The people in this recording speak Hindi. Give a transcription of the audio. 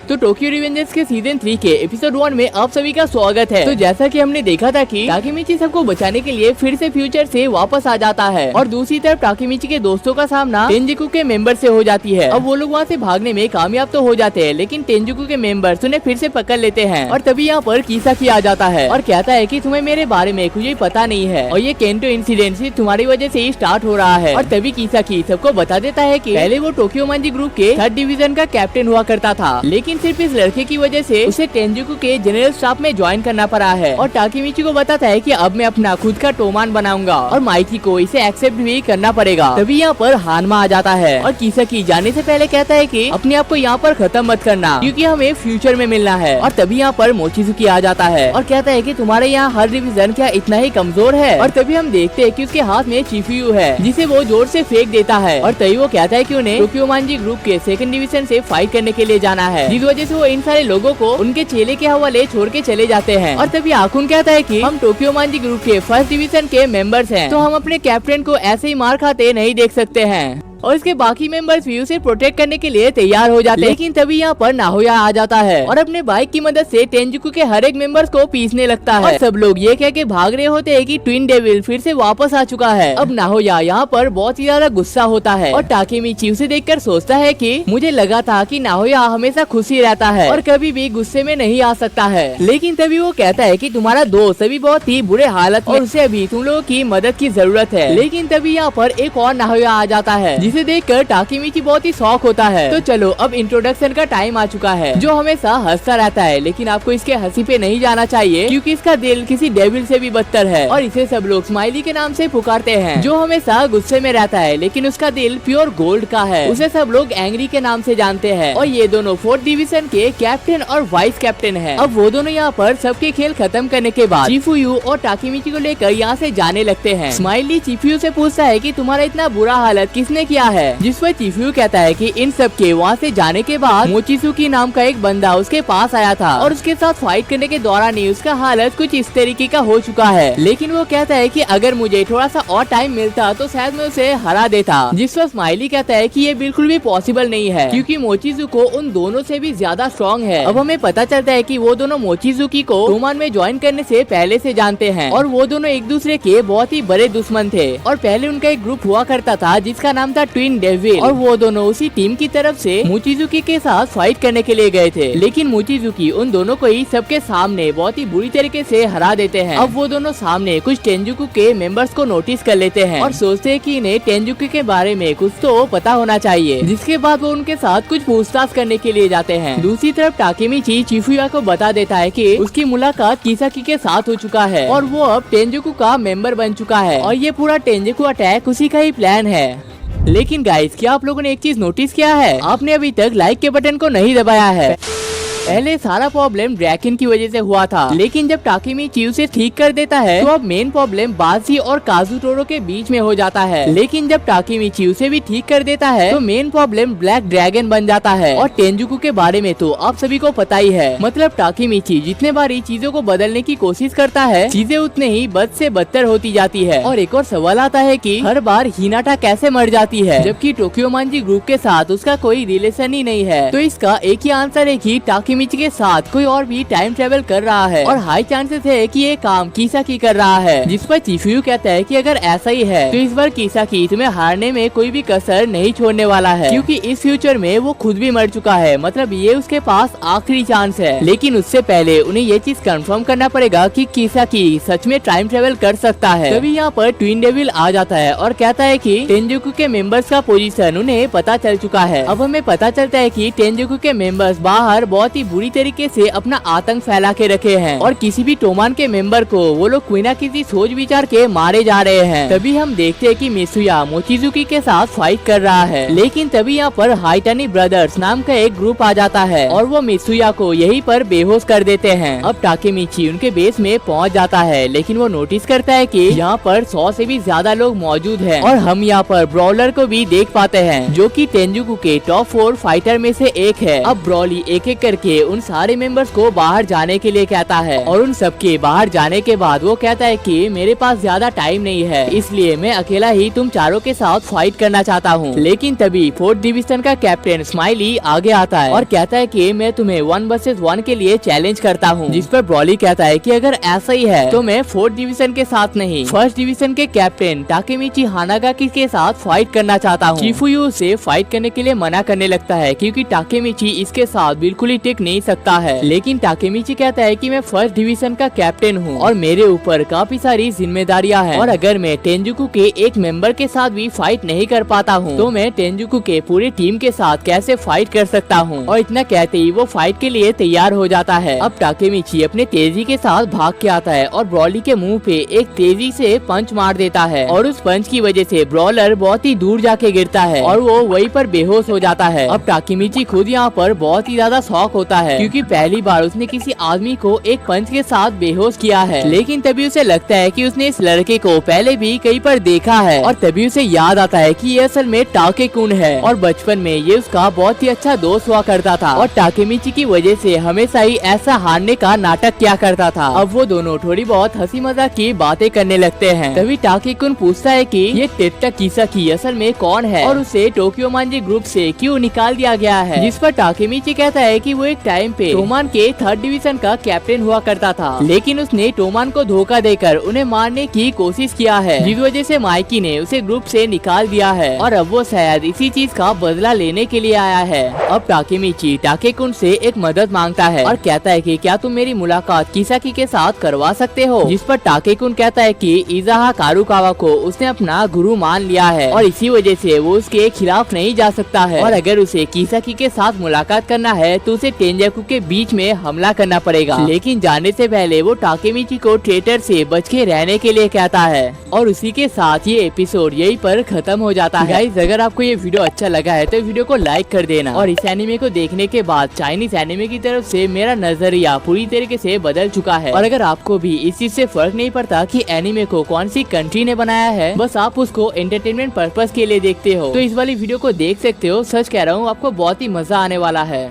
तो टोक्यो रिवेंजर्स के सीजन 3 के एपिसोड 1 में आप सभी का स्वागत है। तो जैसा कि हमने देखा था कि टाकेमिची सबको बचाने के लिए फिर से फ्यूचर से वापस आ जाता है और दूसरी तरफ टाकेमिची के दोस्तों का सामना टेंजिकु के मेंबर से हो जाती है। अब वो लोग वहाँ से भागने में कामयाब तो हो जाते हैं, लेकिन टेंजिकु के मेंबर्स उन्हें फिर से पकड़ लेते हैं और तभी यहाँ पर किसाकी आ जाता है और कहता है कि तुम्हें मेरे बारे में कुछ पता नहीं है और ये केंटो इंसिडेंट सिर्फ तुम्हारी वजह से ही स्टार्ट हो रहा है। और तभी किसाकी सबको बता देता है कि पहले वो टोक्यो मांजी ग्रुप के 3rd डिवीजन का कैप्टन हुआ करता था, लेकिन सिर्फ इस लड़के की वजह से उसे टेंजिकु के जनरल स्टाफ में ज्वाइन करना पड़ा है। और टाकेमिची को बताता है कि अब मैं अपना खुद का टोमान बनाऊंगा और माइकी को इसे एक्सेप्ट भी करना पड़ेगा। तभी यहाँ पर हानमा आ जाता है और किसाकी जाने से पहले कहता है कि अपने आप को यहाँ पर खत्म मत करना क्योंकि हमें फ्यूचर में मिलना है। और तभी यहाँ पर मोचिजुकी आ जाता है और कहता है कि तुम्हारे यहाँ हर डिवीजन क्या इतना ही कमजोर है। और तभी हम देखते हैं कि उसके हाथ में चिफ्यू है जिसे वो जोर से फेंक देता है और तभी वो कहता है कि उन्हें टोक्यो मांजी ग्रुप के 2nd डिवीजन से फाइट करने के लिए जाना है, जिस वजह से वो इन सारे लोगों को उनके चेले के हवाले छोड़ के चले जाते हैं। और तभी आकुन कहता है कि हम टोक्यो मांजी ग्रुप के 1st डिवीजन के मेंबर्स हैं, तो हम अपने कैप्टन को ऐसे ही मार खाते नहीं देख सकते हैं और इसके बाकी मेंबर्स भी उसे प्रोटेक्ट करने के लिए तैयार हो जाते हैं। लेकिन तभी यहाँ पर नाहोया आ जाता है और अपने बाइक की मदद से टेंजिकु के हर एक मेंबर्स को पीसने लगता है और सब लोग ये कह के भाग रहे होते हैं कि ट्विन डेविल फिर से वापस आ चुका है। अब नाहोया यहाँ पर बहुत ही ज्यादा गुस्सा होता है और टाकेमिची उसे देखकर सोचता है कि मुझे लगा था कि नाहोया हमेशा खुश ही रहता है और कभी भी गुस्से में नहीं आ सकता है, लेकिन तभी वो कहता है कि तुम्हारा दोस्त अभी बहुत ही बुरे हालत में और उसे अभी तुम लोगों की मदद की जरूरत है। लेकिन तभी यहाँ पर एक और नाहोया आ जाता है जिसे देखकर टाकेमिची बहुत ही शॉक होता है। तो चलो अब इंट्रोडक्शन का टाइम आ चुका है। जो हमेशा हंसता रहता है, लेकिन आपको इसके हंसी पे नहीं जाना चाहिए क्योंकि इसका दिल किसी डेविल से भी बदतर है और इसे सब लोग स्माइली के नाम से पुकारते हैं। जो हमेशा गुस्से में रहता है लेकिन उसका दिल प्योर गोल्ड का है, उसे सब लोग एंग्री के नाम से जानते हैं और ये दोनों 4th डिवीजन के कैप्टन और वाइस कैप्टन है। अब वो दोनों यहाँ पर सबके खेल खत्म करने के बाद चिफ्यू और टाकेमिची को लेकर यहाँ से जाने लगते हैं। स्माइली चिफ्यू से पूछता है कि तुम्हारा इतना बुरा हालत किसने किया है, जिस पर चिफ्यू कहता है कि इन सब के वहाँ से जाने के बाद मोचिजुकी नाम का एक बंदा उसके पास आया था और उसके साथ फाइट करने के दौरान ही उसका हालत कुछ इस तरीके का हो चुका है। लेकिन वो कहता है कि अगर मुझे थोड़ा सा और टाइम मिलता तो शायद मैं उसे हरा देता, जिस पर स्माइली कहता है कि ये बिल्कुल भी पॉसिबल नहीं है क्योंकि मोचिजुको उन दोनों से भी ज्यादा स्ट्रॉन्ग है। अब हमें पता चलता है कि वो दोनों मोचिजुकी को टोमान में ज्वाइन करने से पहले से जानते हैं और वो दोनों एक दूसरे के बहुत ही बड़े दुश्मन थे और पहले उनका एक ग्रुप हुआ करता था जिसका नाम था ट्विन डेविल और वो दोनों उसी टीम की तरफ से मोचिजुकी के साथ फाइट करने के लिए गए थे। लेकिन मोचिजुकी उन दोनों को ही सबके सामने बहुत ही बुरी तरीके से हरा देते हैं। अब वो दोनों सामने कुछ टेंजिकु के मेंबर्स को नोटिस कर लेते हैं और सोचते हैं कि इन्हें टेंजिकु के बारे में कुछ तो पता होना चाहिए, जिसके बाद वो उनके साथ कुछ पूछताछ करने के लिए जाते हैं। दूसरी तरफ टाकेमिची चिफ्युया को बता देता है कि उसकी मुलाकात किसाकी के साथ हो चुका है और वो अब टेंजिकु का मेंबर बन चुका है और ये पूरा टेंजिकु अटैक उसी का ही प्लान है। लेकिन गाइस, क्या आप लोगों ने एक चीज नोटिस किया है? आपने अभी तक लाइक के बटन को नहीं दबाया है। पहले सारा प्रॉब्लम ड्रैकिन की वजह से हुआ था, लेकिन जब टाकेमिची उसे ठीक कर देता है तो अब मेन प्रॉब्लम बाजी और काजुटोरो के बीच में हो जाता है। लेकिन जब टाकेमिची उसे भी ठीक कर देता है तो मेन प्रॉब्लम ब्लैक ड्रैगन बन जाता है। और टेंजिकु के बारे में तो आप सभी को पता ही है, मतलब टाकेमिची जितने बारी चीजों को बदलने की कोशिश करता है चीजें उतने ही बद से बदतर होती जाती है। और एक और सवाल आता है कि हर बार हिनाटा कैसे मर जाती है जबकि टोक्यो मांजी ग्रुप के साथ उसका कोई रिलेशन ही नहीं है। तो इसका एक ही आंसर है कि टाकेमिची के साथ कोई और भी टाइम ट्रेवल कर रहा है और हाई चांसेस है कि ये काम किसाकी कर रहा है। जिस पर चिफ्यू कहता है कि अगर ऐसा ही है तो इस बार किसाकी तुम्हें हारने में कोई भी कसर नहीं छोड़ने वाला है क्योंकि इस फ्यूचर में वो खुद भी मर चुका है, मतलब ये उसके पास आखिरी चांस है। लेकिन उससे पहले उन्हें ये चीज कंफर्म करना पड़ेगा कि किसाकी सच में टाइम ट्रेवल कर सकता है। तभी यहाँ पर ट्विन डेविल आ जाता है और कहता है कि टेंजिकु के मेंबर्स का पोजीशन उन्हें पता चल चुका है। अब हमें पता चलता है कि टेंजिकु के मेंबर्स बाहर बहुत ही बुरी तरीके से अपना आतंक फैला के रखे हैं और किसी भी टोमान के मेंबर को वो लोग कोई ना किसी सोच विचार के मारे जा रहे हैं। तभी हम देखते हैं कि मिसुया मोचिजुकी के साथ फाइट कर रहा है, लेकिन तभी यहाँ पर हाइटानी ब्रदर्स नाम का एक ग्रुप आ जाता है और वो मिसुया को यहीं पर बेहोश कर देते हैं। अब टाकेमिची उनके बेस में पहुँच जाता है, लेकिन वो नोटिस करता है कि यहाँ पर 100 से भी ज्यादा लोग मौजूद हैं और हम यहाँ पर ब्रॉलर को भी देख पाते हैं जो कि टेंजिकु के टॉप 4 फाइटर में से एक है। अब ब्रॉली एक एक करके से उन सारे मेंबर्स को बाहर जाने के लिए कहता है और उन सबके बाहर जाने के बाद वो कहता है कि मेरे पास ज्यादा टाइम नहीं है, इसलिए मैं अकेला ही तुम चारों के साथ फाइट करना चाहता हूँ। लेकिन तभी 4th डिवीजन का कैप्टन स्माइली आगे आता है और कहता है कि मैं तुम्हें 1 वर्सेस 1 के लिए चैलेंज करता हूँ। जिस पर ब्रॉली कहता है कि अगर ऐसा ही है तो मैं 4th डिवीजन के साथ नहीं 1st डिवीजन के कैप्टन टाकेमिची हानागाकी के साथ फाइट करना चाहता हूँ। शिफुयु उसे फाइट करने के लिए मना करने लगता है क्योंकि टाकेमिची इसके साथ बिल्कुल ही टिक नहीं सकता है। लेकिन टाकेमिची कहता है कि मैं 1st डिवीजन का कैप्टन हूँ और मेरे ऊपर काफी सारी जिम्मेदारियां हैं और अगर मैं टेंजुकु के एक मेंबर के साथ भी फाइट नहीं कर पाता हूँ तो मैं टेंजुकु के पूरी टीम के साथ कैसे फाइट कर सकता हूँ। और इतना कहते ही वो फाइट के लिए तैयार हो जाता है। अब टाकेमिची अपने तेजी के साथ भाग के आता है और ब्रॉली के मुंह पे एक तेजी से पंच मार देता है और उस पंच की वजह से ब्रॉलर बहुत ही दूर जाके गिरता है और वो वहीं पर बेहोश हो जाता है। अब टाकेमिची खुद यहाँ पर बहुत ही ज्यादा शॉक होता है क्योंकि पहली बार उसने किसी आदमी को एक पंच के साथ बेहोश किया है। लेकिन तभी उसे लगता है कि उसने इस लड़के को पहले भी कहीं पर देखा है और तभी उसे याद आता है कि ये असल में टाके-कुन है और बचपन में ये उसका बहुत ही अच्छा दोस्त हुआ करता था और टाकेमिची की वजह से हमेशा ही ऐसा हारने का नाटक किया करता था। अब वो दोनों थोड़ी बहुत हंसी मजाक की बातें करने लगते हैं। तभी टाके-कुन पूछता है कि ये टेट्टा किसाकी असल में कौन है और उसे टोक्यो मांजी ग्रुप से क्यों निकाल दिया गया है। जिस पर टाकेमिची कहता है कि वो एक टाइम पे टोमान के 3rd डिवीजन का कैप्टन हुआ करता था, लेकिन उसने टोमान को धोखा देकर उन्हें मारने की कोशिश किया है, जिस वजह से माइकी ने उसे ग्रुप से निकाल दिया है और अब वो शायद इसी चीज का बदला लेने के लिए आया है। अब टाकेमिची टाके-कुन से एक मदद मांगता है और कहता है कि क्या तुम मेरी मुलाकात किसाकी के साथ करवा सकते हो। जिस पर टाके-कुन कहता है कि इज़ाहा कारुकावा को उसने अपना गुरु मान लिया है और इसी वजह से वो उसके खिलाफ नहीं जा सकता है और अगर उसे किसाकी के साथ मुलाकात करना है तो उसे टेंजाकु के बीच में हमला करना पड़ेगा। लेकिन जाने से पहले वो टाकेमिची को ट्रेटर से बच के रहने के लिए कहता है और उसी के साथ ये एपिसोड यहीं पर खत्म हो जाता है। गाइस, अगर आपको ये वीडियो अच्छा लगा है तो वीडियो को लाइक कर देना और इस एनिमे को देखने के बाद चाइनीज एनिमे की तरफ से मेरा नजरिया पूरी तरीके से बदल चुका है। और अगर आपको भी इस चीज से फर्क नहीं पड़ता कि एनिमे को कौन सी कंट्री ने बनाया है, बस आप उसको एंटरटेनमेंट पर्पस के लिए देखते हो, तो इस वाली वीडियो को देख सकते हो। सच कह रहा हूँ, आपको बहुत ही मजा आने वाला है।